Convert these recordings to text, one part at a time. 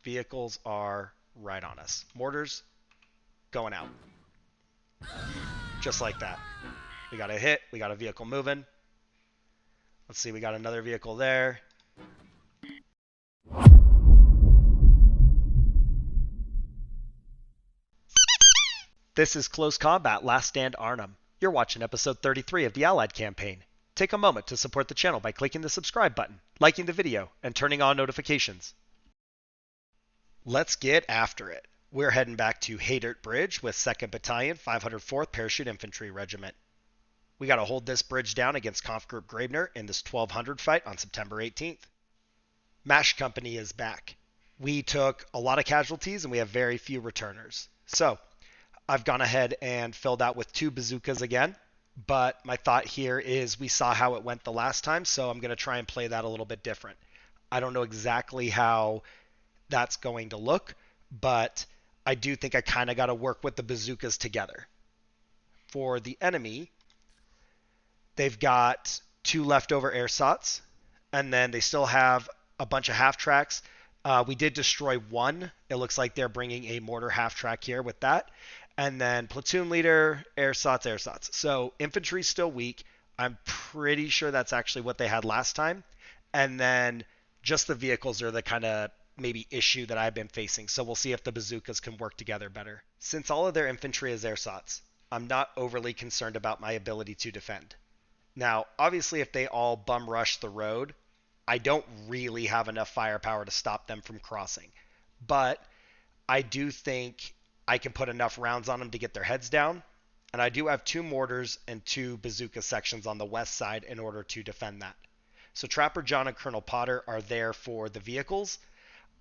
Vehicles are right on us. Mortars going out. Just like that. We got a hit. We got a vehicle moving. Let's see. We got another vehicle there. This is Close Combat Last Stand Arnhem. You're watching episode 33 of the Allied campaign. Take a moment to support the channel by clicking the subscribe button, liking the video, and turning on notifications. Let's get after it. We're heading back to Hatert Bridge with 2nd Battalion, 504th Parachute Infantry Regiment. We got to hold this bridge down against Conf Group Graebner in this 1200 fight on September 18th. MASH Company is back. We took a lot of casualties and we have very few returners. So, I've gone ahead and filled out with 2 bazookas again, but my thought here is we saw how it went the last time, so I'm going to try and play that a little bit different. I don't know exactly how that's going to look, but I do think I kind of got to work with the bazookas together. For the enemy, they've got 2 leftover airsots, and then they still have a bunch of half tracks. We did destroy 1. It looks like they're bringing a mortar half track here with that. And then platoon leader, airsots. So infantry's still weak. I'm pretty sure that's actually what they had last time. And then just the vehicles are the kind of maybe issue that I've been facing. So we'll see if the bazookas can work together better. Since all of their infantry is airsots, I'm not overly concerned about my ability to defend. Now, obviously, if they all bum rush the road, I don't really have enough firepower to stop them from crossing. But I do think I can put enough rounds on them to get their heads down. And I do have 2 mortars and 2 bazooka sections on the west side in order to defend that. So Trapper John and Colonel Potter are there for the vehicles.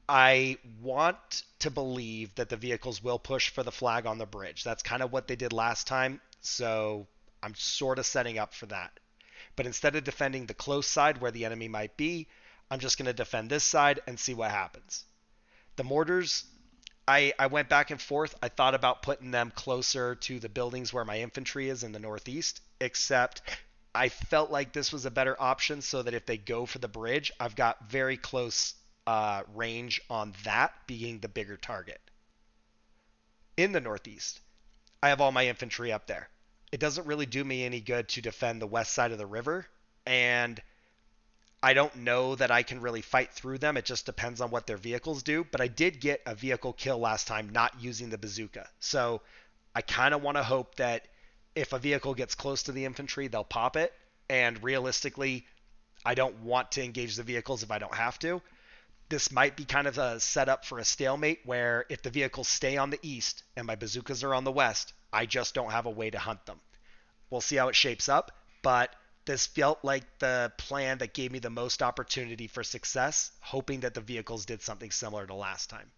I want to believe that the vehicles will push for the flag on the bridge. That's kind of what they did last time. So I'm sort of setting up for that. But instead of defending the close side where the enemy might be, I'm just going to defend this side and see what happens. The mortars, I went back and forth. I thought about putting them closer to the buildings where my infantry is in the northeast, except I felt like this was a better option so that if they go for the bridge, I've got very close range on that being the bigger target. In the northeast, I have all my infantry up there. It doesn't really do me any good to defend the west side of the river, and I don't know that I can really fight through them. It just depends on what their vehicles do. But I did get a vehicle kill last time not using the bazooka. So I kind of want to hope that if a vehicle gets close to the infantry, they'll pop it. And realistically, I don't want to engage the vehicles if I don't have to. This might be kind of a setup for a stalemate where if the vehicles stay on the east and my bazookas are on the west, I just don't have a way to hunt them. We'll see how it shapes up. But this felt like the plan that gave me the most opportunity for success, hoping that the vehicles did something similar to last time.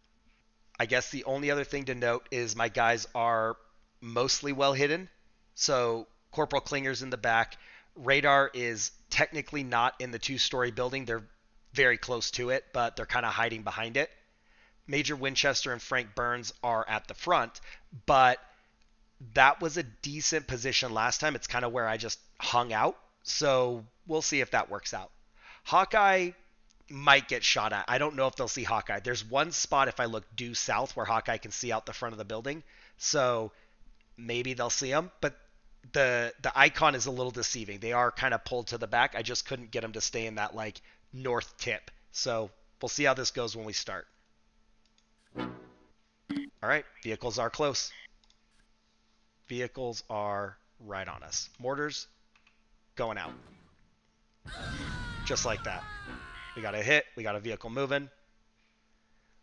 I guess the only other thing to note is my guys are mostly well hidden. So Corporal Klinger's in the back. Radar is technically not in the 2-story building. They're very close to it, but they're kind of hiding behind it. Major Winchester and Frank Burns are at the front, but that was a decent position last time. It's kind of where I just hung out. So we'll see if that works out. Hawkeye might get shot at. I don't know if they'll see Hawkeye. There's one spot if I look due south where Hawkeye can see out the front of the building. So maybe they'll see him. But the icon is a little deceiving. They are kind of pulled to the back. I just couldn't get them to stay in that like north tip. So we'll see how this goes when we start. All right, vehicles are close. Vehicles are right on us. Mortars going out. Just like that. We got a hit. We got a vehicle moving.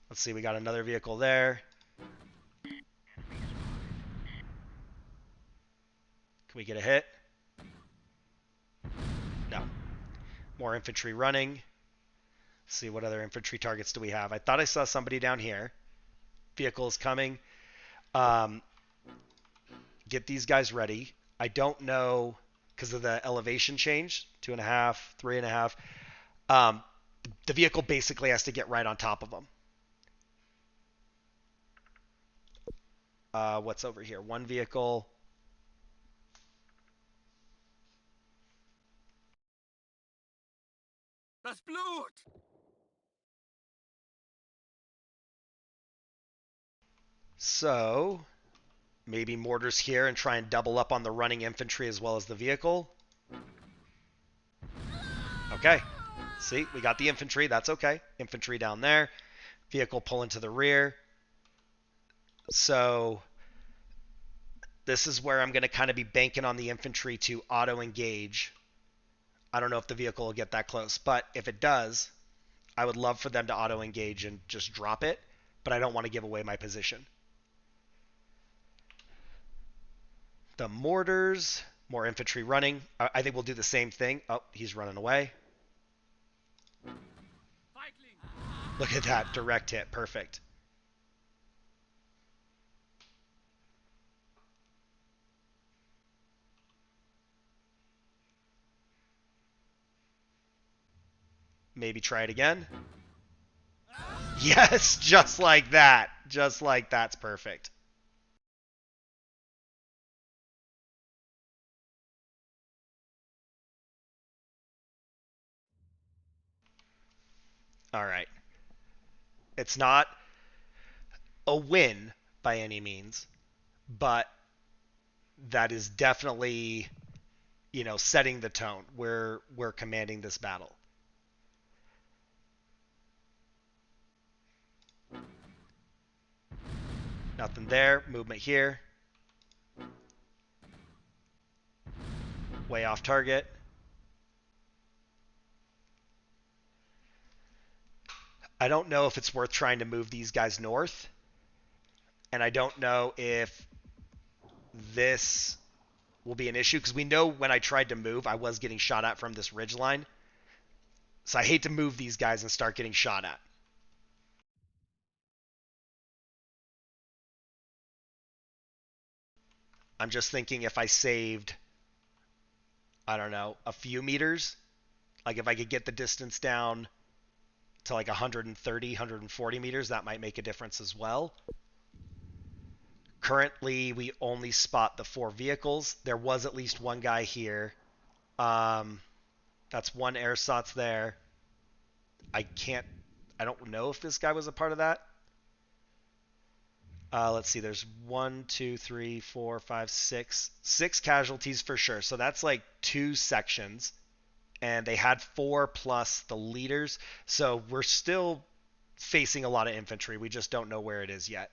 Let's see. We got another vehicle there. Can we get a hit? No. More infantry running. Let's see, what other infantry targets do we have? I thought I saw somebody down here. Vehicles coming. Get these guys ready. I don't know because of the elevation change. 2.5, 3.5. The vehicle basically has to get right on top of them. What's over here? One vehicle. Das Blut! So maybe mortars here and try and double up on the running infantry as well as the vehicle. Okay. See, we got the infantry. That's okay. Infantry down there. Vehicle pulling to the rear. So this is where I'm going to kind of be banking on the infantry to auto-engage. I don't know if the vehicle will get that close, but if it does, I would love for them to auto-engage and just drop it, but I don't want to give away my position. The mortars, more infantry running. I think we'll do the same thing. Oh, he's running away. Look at that, direct hit, perfect. Maybe try it again. Yes, just like that. Just like that's perfect. All right. It's not a win by any means, but that is definitely, setting the tone. We're commanding this battle. Nothing there. Movement here. Way off target. I don't know if it's worth trying to move these guys north. And I don't know if this will be an issue because we know when I tried to move, I was getting shot at from this ridge line. So I hate to move these guys and start getting shot at. I'm just thinking if I saved, I don't know, a few meters, like if I could get the distance down to like 130, 140 meters, that might make a difference as well. Currently, we only spot the 4 vehicles. There was at least one guy here. That's one ersatz there. I don't know if this guy was a part of that. Let's see. There's 1, 2, 3, 4, 5, 6. 6 casualties for sure. So that's like 2 sections. And they had 4 plus the leaders. So we're still facing a lot of infantry. We just don't know where it is yet.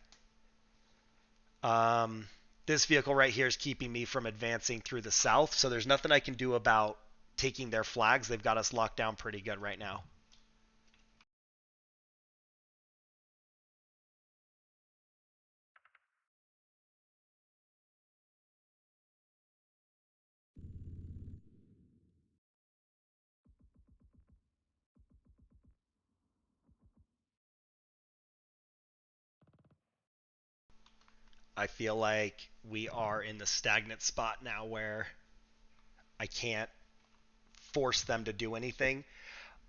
This vehicle right here is keeping me from advancing through the south. So there's nothing I can do about taking their flags. They've got us locked down pretty good right now. I feel like we are in the stagnant spot now where I can't force them to do anything.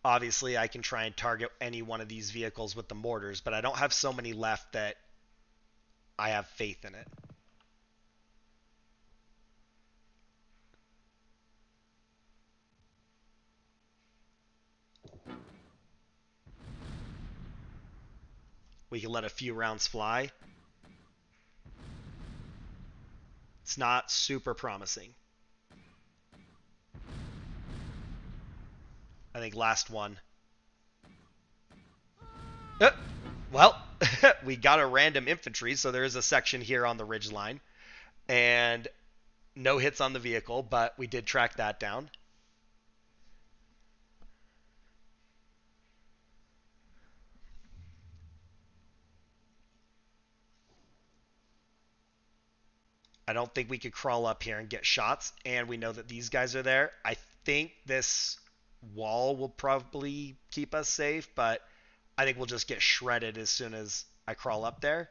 Obviously, I can try and target any one of these vehicles with the mortars, but I don't have so many left that I have faith in it. We can let a few rounds fly. It's not super promising. I think last one. Well, we got a random infantry, so there is a section here on the ridge line. And no hits on the vehicle, but we did track that down. I don't think we could crawl up here and get shots, and we know that these guys are there. I think this wall will probably keep us safe, but I think we'll just get shredded as soon as I crawl up there.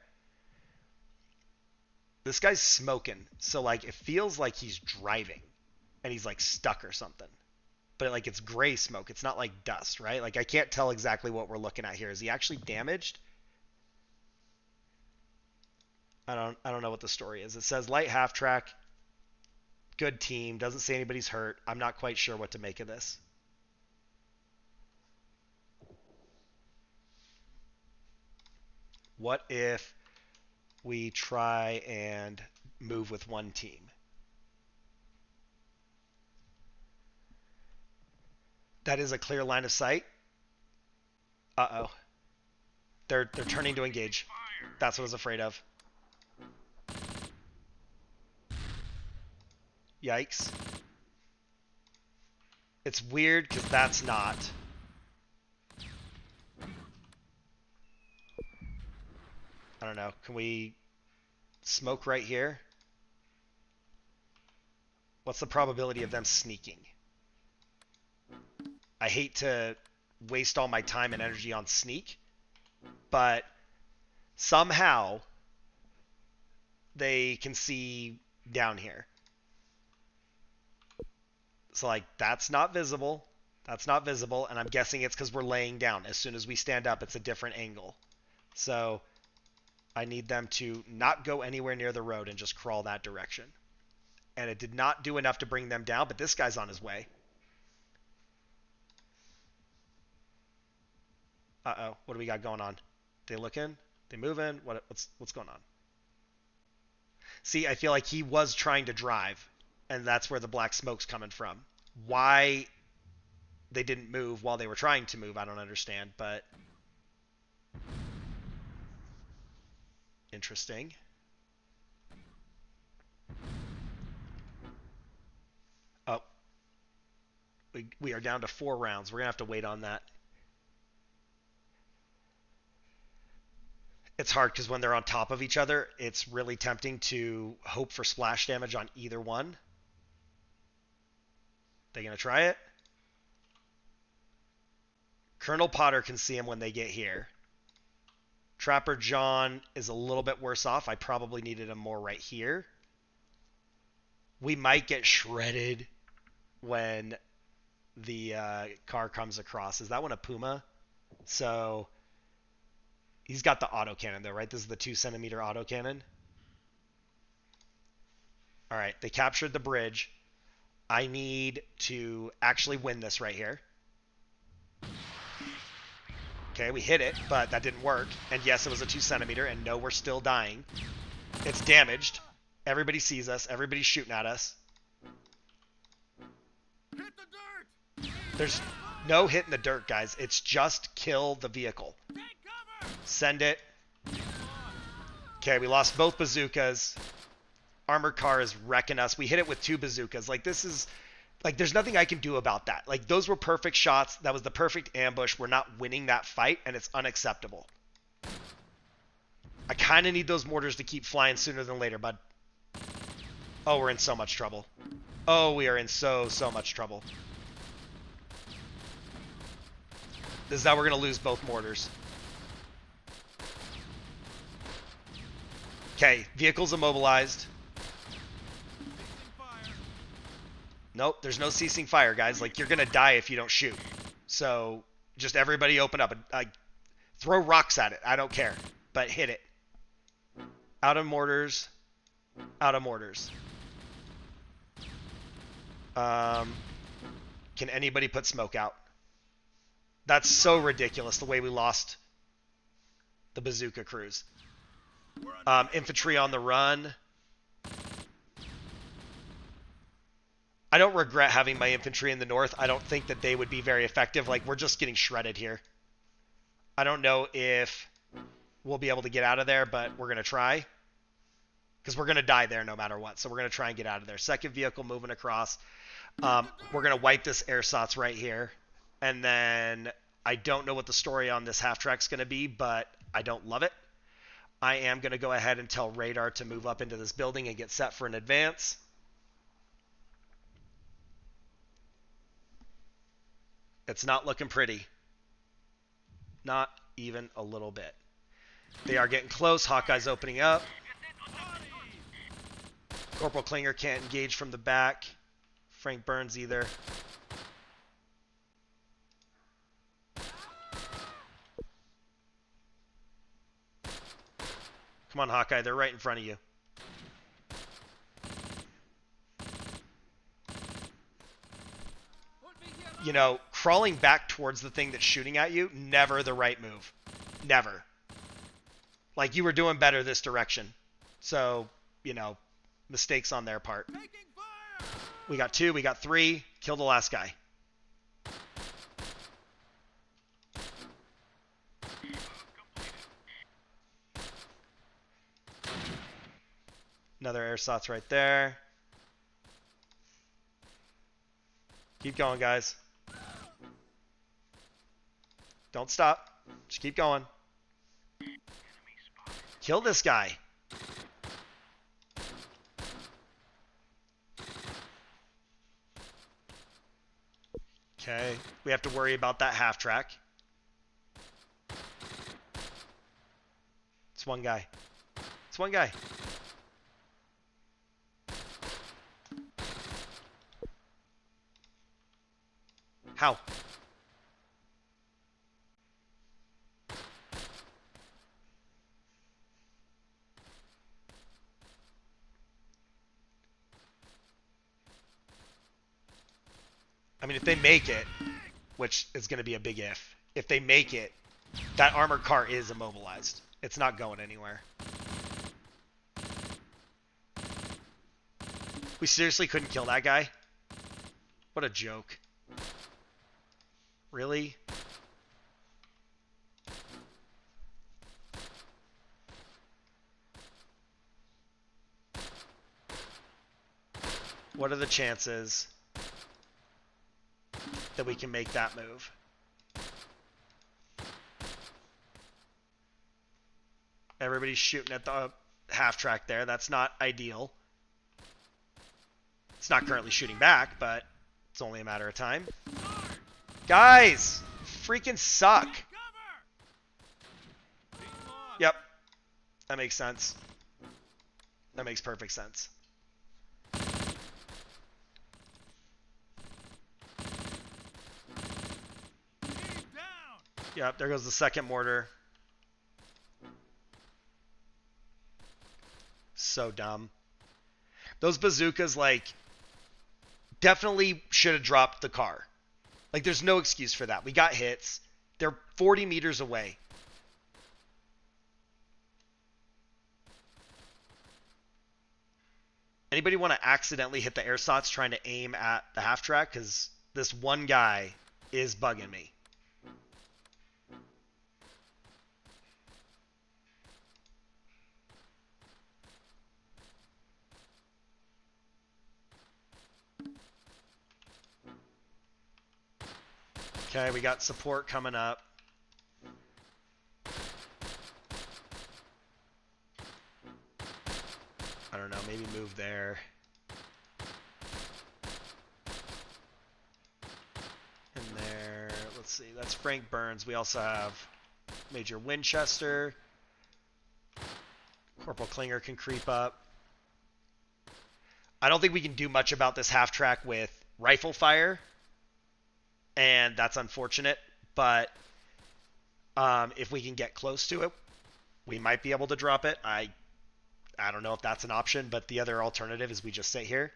This guy's smoking, so like it feels like he's driving and he's like stuck or something. But like it's gray smoke. It's not like dust, right? Like I can't tell exactly what we're looking at here. Is he actually damaged? I don't know what the story is. It says light half track, good team, doesn't say anybody's hurt. I'm not quite sure what to make of this. What if we try and move with one team. That is a clear line of sight. Uh-oh. They're turning to engage. That's what I was afraid of. Yikes. It's weird because that's not. I don't know. Can we smoke right here? What's the probability of them sneaking? I hate to waste all my time and energy on sneak, but somehow they can see down here. So, like, that's not visible. That's not visible, and I'm guessing it's because we're laying down. As soon as we stand up, it's a different angle. So I need them to not go anywhere near the road and just crawl that direction. And it did not do enough to bring them down, but this guy's on his way. Uh-oh. What do we got going on? They looking? They moving? What's going on? See, I feel like he was trying to drive, and that's where the black smoke's coming from. Why they didn't move while they were trying to move, I don't understand, but interesting. Oh. We are down to 4 rounds. We're going to have to wait on that. It's hard because when they're on top of each other, it's really tempting to hope for splash damage on either one. They going to try it? Colonel Potter can see him when they get here. Trapper John is a little bit worse off. I probably needed him more right here. We might get shredded when the car comes across. Is that one a Puma? So he's got the autocannon though, right? This is the 2-centimeter autocannon. All right, they captured the bridge. I need to actually win this right here. Okay, we hit it, but that didn't work. And yes, it was a 2-centimeter, and no, we're still dying. It's damaged. Everybody sees us. Everybody's shooting at us. Hit the dirt! There's no hit in the dirt, guys. It's just kill the vehicle. Send it. Okay, we lost both bazookas. Armored car is wrecking us. We hit it with 2 bazookas. Like, this is... Like, there's nothing I can do about that. Like, those were perfect shots. That was the perfect ambush. We're not winning that fight, and it's unacceptable. I kind of need those mortars to keep flying sooner than later, bud. Oh, we're in so much trouble. Oh, we are in so much trouble. This is how we're going to lose both mortars. Okay, vehicles immobilized. Nope, there's no ceasing fire, guys. Like, you're going to die if you don't shoot. So, just everybody open up and throw rocks at it. I don't care. But hit it. Out of mortars. Out of mortars. Can anybody put smoke out? That's so ridiculous, the way we lost the bazooka crews. Infantry on the run. I don't regret having my infantry in the north. I don't think that they would be very effective. Like, we're just getting shredded here. I don't know if we'll be able to get out of there, but we're going to try. Because we're going to die there no matter what. So we're going to try and get out of there. Second vehicle moving across. We're going to wipe this ersatz right here. And then I don't know what the story on this half-track's going to be, but I don't love it. I am going to go ahead and tell radar to move up into this building and get set for an advance. It's not looking pretty. Not even a little bit. They are getting close. Hawkeye's opening up. Corporal Klinger can't engage from the back. Frank Burns either. Come on, Hawkeye. They're right in front of you. You know, crawling back towards the thing that's shooting at you, never the right move. Never. Like, you were doing better this direction. So, mistakes on their part. Taking fire! We got 2, we got 3. Kill the last guy. Another ersatz right there. Keep going, guys. Don't stop. Just keep going. Kill this guy. Okay. We have to worry about that half track. It's one guy. It's one guy. How? I mean, if they make it, which is going to be a big if they make it, that armored car is immobilized. It's not going anywhere. We seriously couldn't kill that guy? What a joke. Really? What are the chances that we can make that move? Everybody's shooting at the half track there. That's not ideal. It's not currently shooting back, but it's only a matter of time. Guys! Freaking suck. Yep. That makes sense. That makes perfect sense. Yep, there goes the second mortar. So dumb. Those bazookas, like, definitely should have dropped the car. Like, there's no excuse for that. We got hits. They're 40 meters away. Anybody want to accidentally hit the ersatz trying to aim at the half track? Because this one guy is bugging me. Okay, we got support coming up. I don't know, maybe move there. And there, let's see, that's Frank Burns. We also have Major Winchester. Corporal Klinger can creep up. I don't think we can do much about this half track with rifle fire. And that's unfortunate, but if we can get close to it, we might be able to drop it. I don't know if that's an option, but the other alternative is we just sit here.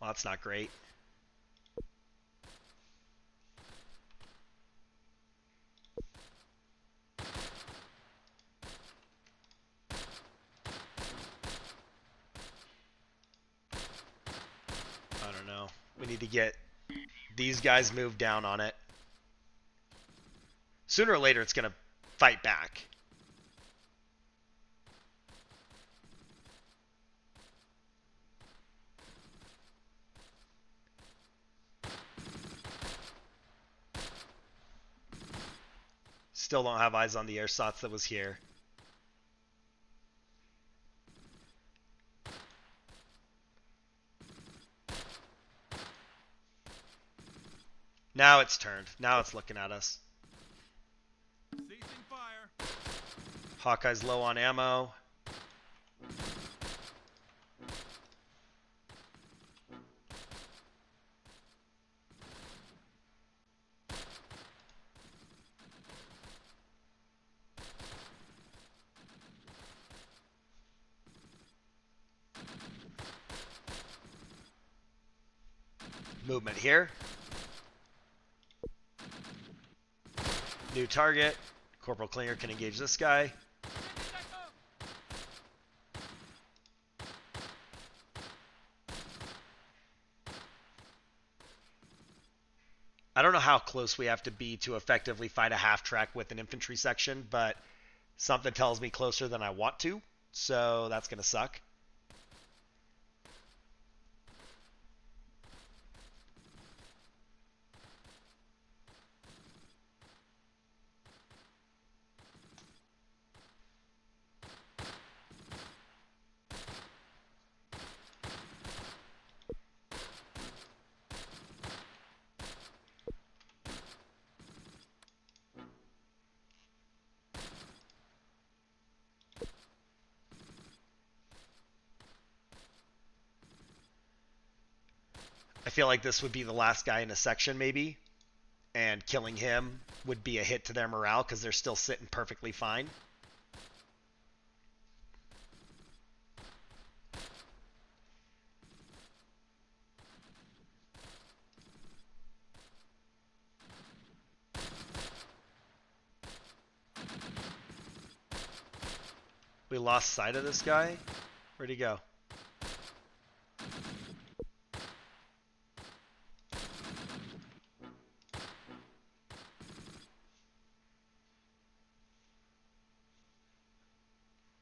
Well, that's not great. I don't know. We need to get these guys moved down on it. Sooner or later, it's going to fight back. Still don't have eyes on the ersatz that was here. Now it's turned. Now it's looking at us. Ceasing fire. Hawkeye's low on ammo. Movement here. New target. Corporal Klinger can engage this guy. I don't know how close we have to be to effectively fight a half track with an infantry section, but something tells me closer than I want to, so that's going to suck. I feel like this would be the last guy in a section, maybe, and killing him would be a hit to their morale because they're still sitting perfectly fine. We lost sight of this guy. Where'd he go?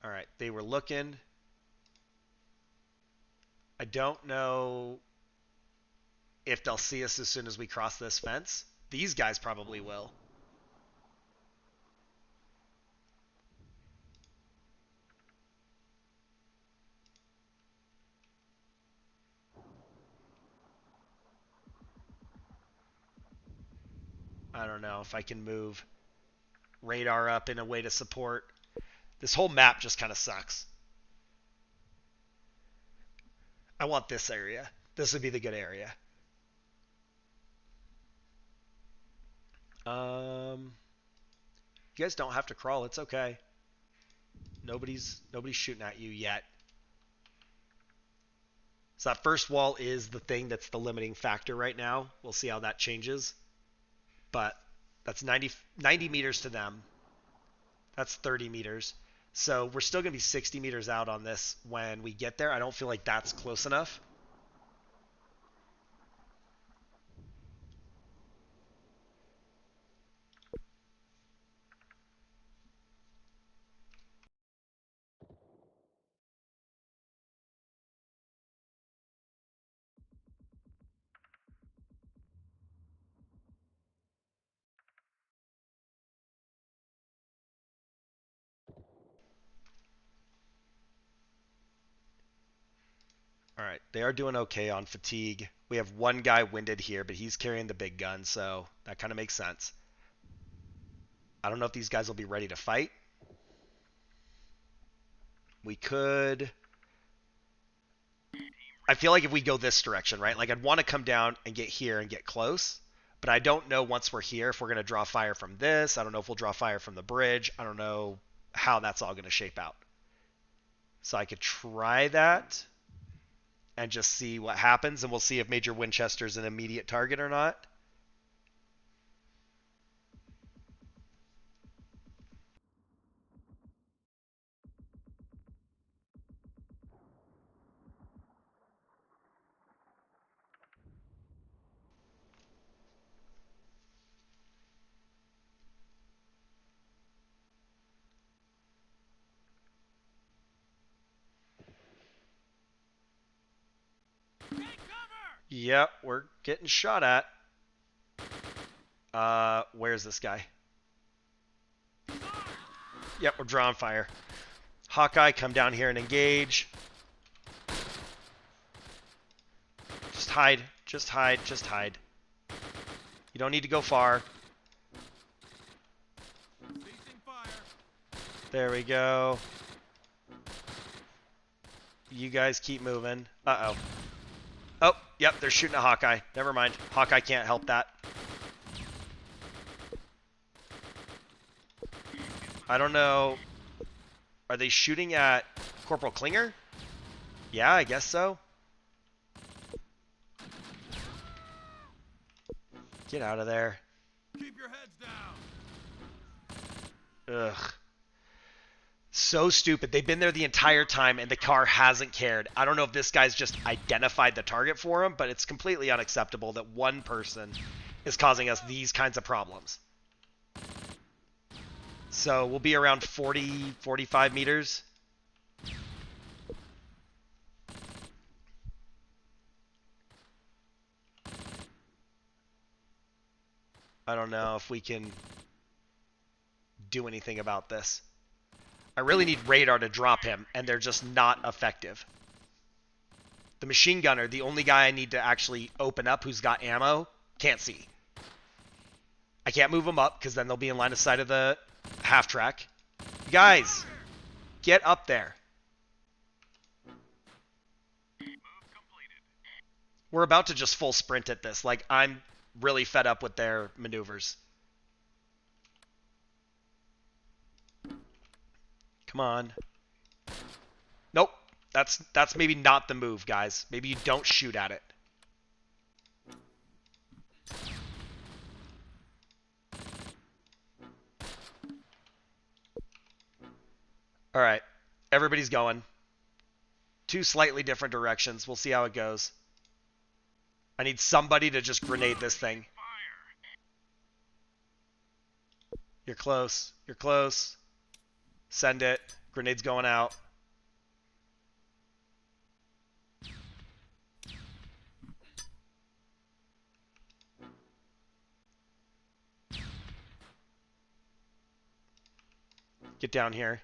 All right, they were looking. I don't know if they'll see us as soon as we cross this fence. These guys probably will. I don't know if I can move radar up in a way to support. This whole map just kind of sucks. I want this area. This would be the good area. You guys don't have to crawl. It's okay. Nobody's shooting at you yet. So that first wall is the thing that's the limiting factor right now. We'll see how that changes. But that's 90 meters to them. That's 30 meters. So we're still going to be 60 meters out on this when we get there. I don't feel like that's close enough. All right, they are doing okay on fatigue. We have one guy winded here, but he's carrying the big gun, so that kind of makes sense. I don't know if these guys will be ready to fight. We could... I feel like if we go this direction, right? Like I'd want to come down and get here and get close, but I don't know once we're here if we're going to draw fire from this. I don't know if we'll draw fire from the bridge. I don't know how that's all going to shape out. So I could try that and just see what happens, and we'll see if Major Winchester's an immediate target or not. Yep, we're getting shot at. Where's this guy? Yep, we're drawing fire. Hawkeye, come down here and engage. Just hide. Just hide. Just hide. You don't need to go far. There we go. You guys keep moving. Uh-oh. Oh, yep, they're shooting a Hawkeye. Never mind. Hawkeye can't help that. I don't know. Are they shooting at Corporal Klinger? Yeah, I guess so. Get out of there. Keep your heads down. Ugh. So stupid. They've been there the entire time and the car hasn't cared. I don't know if this guy's just identified the target for him, but it's completely unacceptable that one person is causing us these kinds of problems. So we'll be around 40, 45 meters. I don't know if we can do anything about this. I really need radar to drop him, and they're just not effective. The machine gunner, the only guy I need to actually open up who's got ammo, can't see. I can't move them up because then they'll be in line of sight of the half track. Guys, get up there. We're about to just full sprint at this. Like, I'm really fed up with their maneuvers. Come on. Nope. That's maybe not the move, guys. Maybe you don't shoot at it. All right. Everybody's going. Two slightly different directions. We'll see how it goes. I need somebody to just grenade this thing. You're close. You're close. Send it. Grenade's going out. Get down here.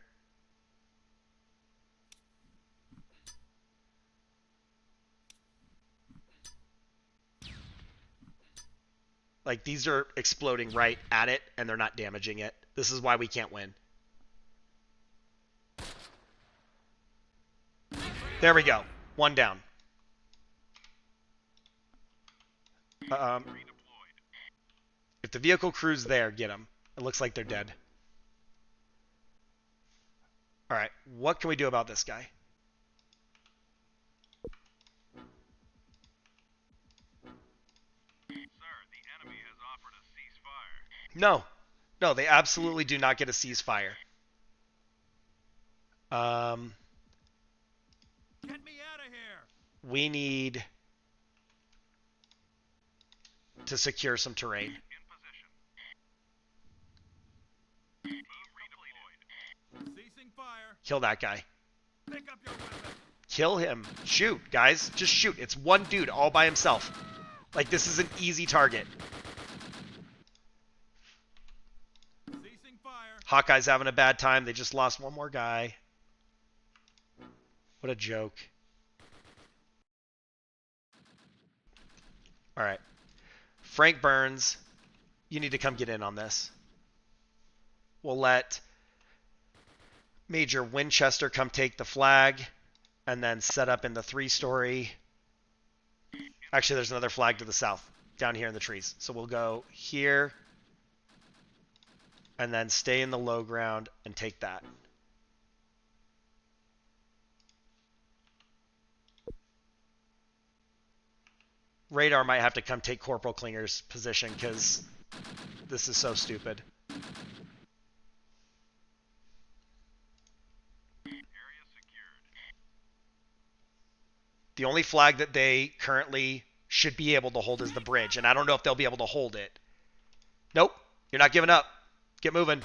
Like, these are exploding right at it, and they're not damaging it. This is why we can't win. There we go. One down. If the vehicle crew's there, get them. It looks like they're dead. All right. What can we do about this guy? No. No, they absolutely do not get a ceasefire. Get me out of here. We need to secure some terrain. Ceasing fire. Kill that guy. Pick up your weapon. Kill him. Shoot, guys. Just shoot. It's one dude all by himself. Like, this is an easy target. Ceasing fire. Hawkeye's having a bad time. They just lost one more guy. What a joke. All right. Frank Burns, you need to come get in on this. We'll let Major Winchester come take the flag and then set up in the 3-story. Actually, there's another flag to the south down here in the trees. So we'll go here and then stay in the low ground and take that. Radar might have to come take Corporal Klinger's position because this is so stupid. The only flag that they currently should be able to hold is the bridge, and I don't know if they'll be able to hold it. Nope, you're not giving up. Get moving.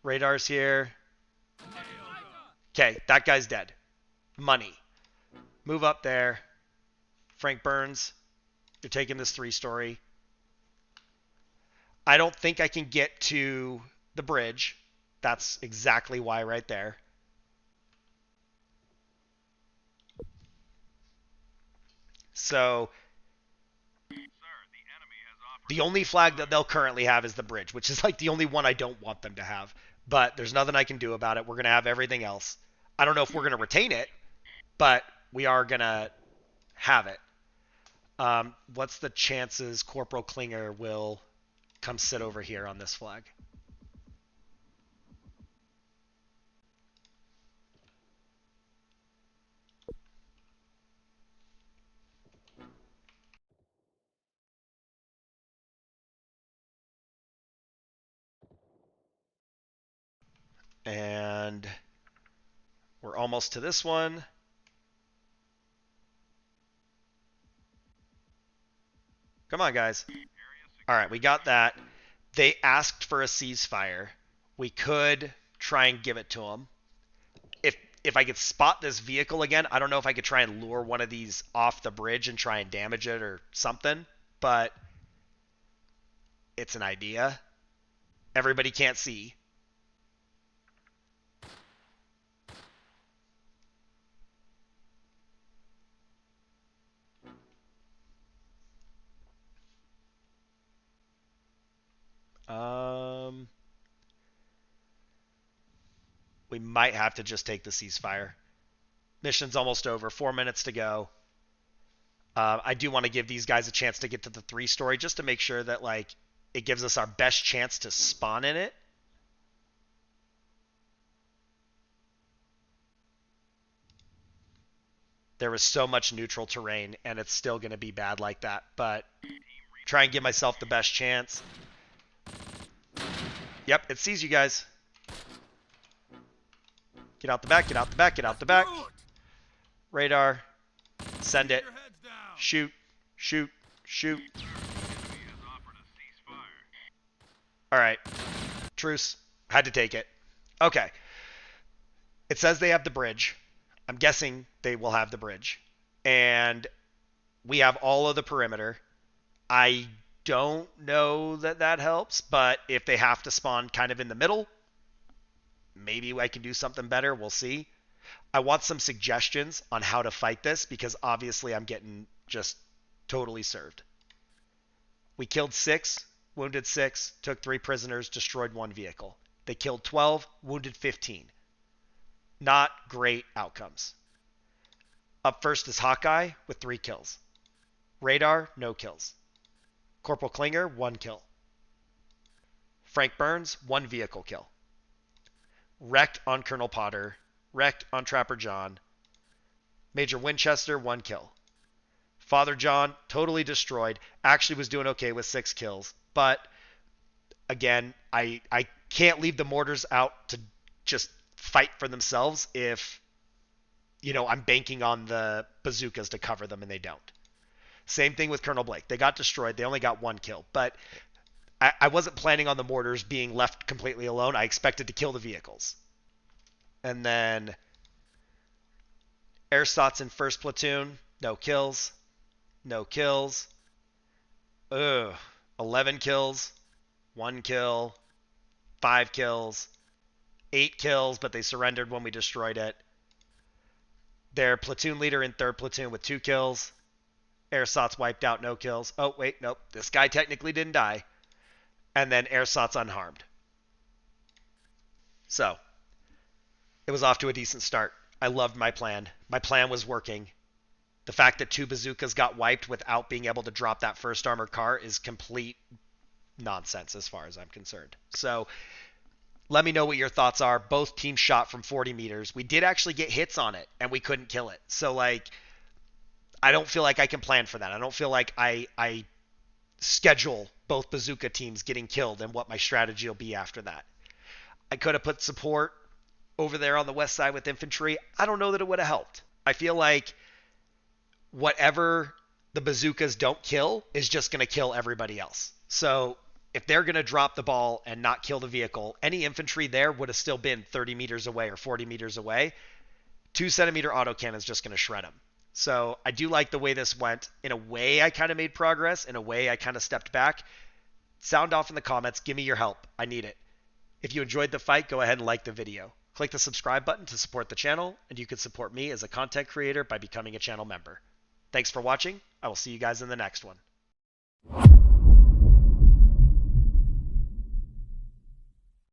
Radar's here. Okay, that guy's dead. Money. Move up there. Frank Burns, you're taking this 3-story. I don't think I can get to the bridge. That's exactly why right there. So the only flag that they'll currently have is the bridge, which is like the only one I don't want them to have. But there's nothing I can do about it. We're going to have everything else. I don't know if we're going to retain it, but we are going to have it. What's the chances Corporal Klinger will come sit over here on this flag? And we're almost to this one. Come on, guys. All right, we got that. They asked for a ceasefire. We could try and give it to them. If I could spot this vehicle again, I don't know if I could try and lure one of these off the bridge and try and damage it or something, but it's an idea. Everybody can't see. We might have to just take the ceasefire. Mission's almost over. 4 minutes to go. I do want to give these guys a chance to get to the 3-story just to make sure that like it gives us our best chance to spawn in it. There was so much neutral terrain, and it's still going to be bad like that. But try and give myself the best chance. Yep, it sees you guys. Get out the back, get out the back, get out the back. Radar. Send it. Shoot, shoot, shoot. All right. Truce. Had to take it. Okay. It says they have the bridge. I'm guessing they will have the bridge. And we have all of the perimeter. I don't know that that helps, but if they have to spawn kind of in the middle, maybe I can do something better. We'll see. I want some suggestions on how to fight this because obviously I'm getting just totally served. We killed 6, wounded 6, took 3 prisoners, destroyed 1 vehicle. They killed 12, wounded 15. Not great outcomes. Up first is Hawkeye with 3 kills. Radar, no kills. Corporal Klinger, 1 kill. Frank Burns, 1 vehicle kill. Wrecked on Colonel Potter. Wrecked on Trapper John. Major Winchester, 1 kill. Father John, totally destroyed. Actually was doing okay with 6 kills. But, again, I can't leave the mortars out to just fight for themselves if, you know, I'm banking on the bazookas to cover them and they don't. Same thing with Colonel Blake. They got destroyed. They only got 1 kill. But I wasn't planning on the mortars being left completely alone. I expected to kill the vehicles. And then Ersatz in first platoon. No kills. No kills. 11 kills. 1 kill. 5 kills. 8 kills, but they surrendered when we destroyed it. Their platoon leader in third platoon with 2 kills. Ersatz wiped out, no kills. Oh, wait, nope. This guy technically didn't die. And then Ersatz unharmed. So, it was off to a decent start. I loved my plan. My plan was working. The fact that 2 bazookas got wiped without being able to drop that first armored car is complete nonsense as far as I'm concerned. So, let me know what your thoughts are. Both teams shot from 40 meters. We did actually get hits on it, and we couldn't kill it. So, like, I don't feel like I can plan for that. I don't feel like I schedule both bazooka teams getting killed and what my strategy will be after that. I could have put support over there on the west side with infantry. I don't know that it would have helped. I feel like whatever the bazookas don't kill is just going to kill everybody else. So if they're going to drop the ball and not kill the vehicle, any infantry there would have still been 30 meters away or 40 meters away. 2-centimeter autocannon is just going to shred them. So I do like the way this went. In a way, I kind of made progress. In a way, I kind of stepped back. Sound off in the comments. Give me your help. I need it. If you enjoyed the fight, go ahead and like the video. Click the subscribe button to support the channel, and you can support me as a content creator by becoming a channel member. Thanks for watching. I will see you guys in the next one.